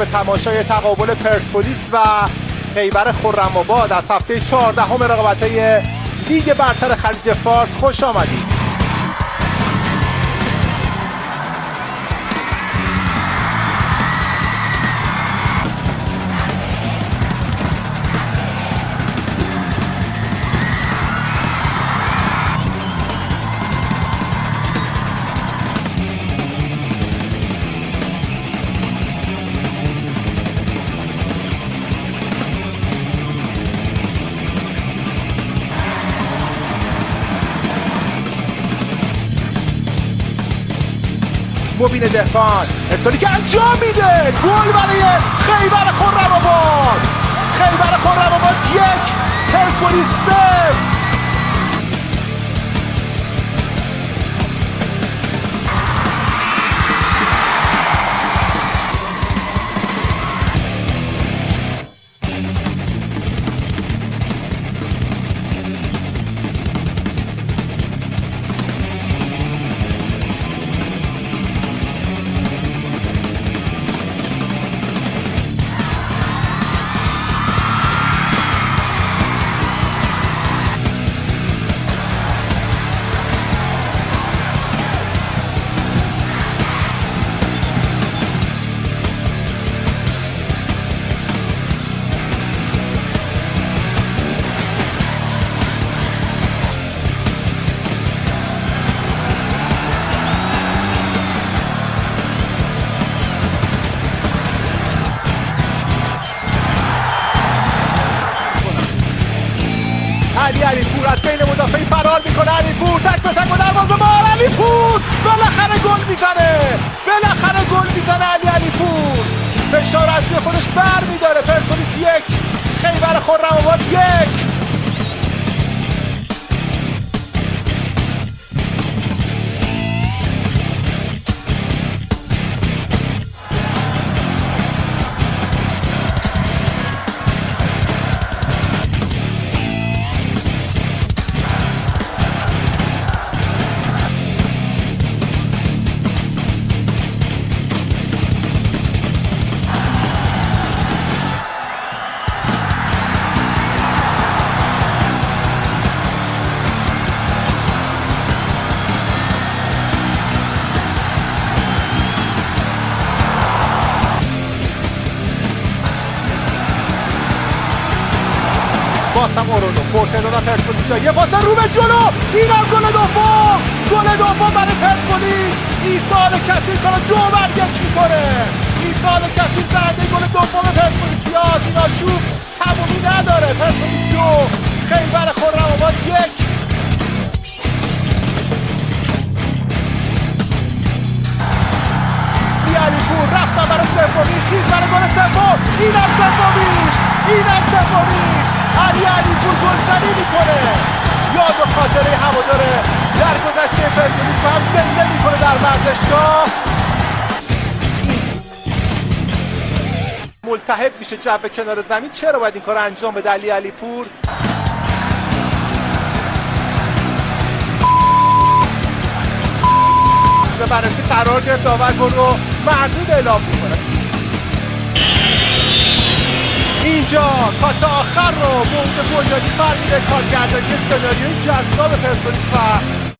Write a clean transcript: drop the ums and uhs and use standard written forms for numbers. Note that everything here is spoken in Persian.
به تماشای تقابل پرسپولیس و خیبر خرم‌آباد از هفته 14 رقابت‌های لیگ برتر خلیج فارس خوش آمدید. مبین دهقان ارسالی که انجام میده، گل برای خیبر خرم‌آباد. خیبر خرم‌آباد 1 پرسپولیس 0. علیپور از بین مدافعین فرار میکنه. علیپور تک به تک و دروازه‌بان. علیپور بالاخره گل میزنه. بالاخره گل میزنه علیپور. فشار از روی خودش برمیداره. پرسپولیس 1 خیبر خرم‌آباد 1. باستم اورونو فورتنو و پرسپولیس یه پاس رو به جلو. اینم گل دوم. گل دوم برای پرسپولیس. ایصال کثیر کنه 2-1 میکنه. ایصال کثیر زنده گل دوم پرسپولیسیات. این آشوب تمومی نداره. پرسپولیس 2 خیبر خرم‌آباد 1. علیپور رفتن برای سومی. خیز برای گل سوم. اینم سومیش. اینم سومیش. علیپور گلزنی میکنه. یاد و خاطره هواداره در گذشته پرسپولیس رو هم زنده میکنه در ورزشگاه. ملتهب میشه جو کنار زمین. چرا باید این کار انجام بده علیپور؟ به بررسی قرار گرفت. داور گل رو مردود اعلام میکنه. اینجا تا آخر رو موقع گلداری فرمیده کارگردانی سناریوی جذاب پرسپولیس و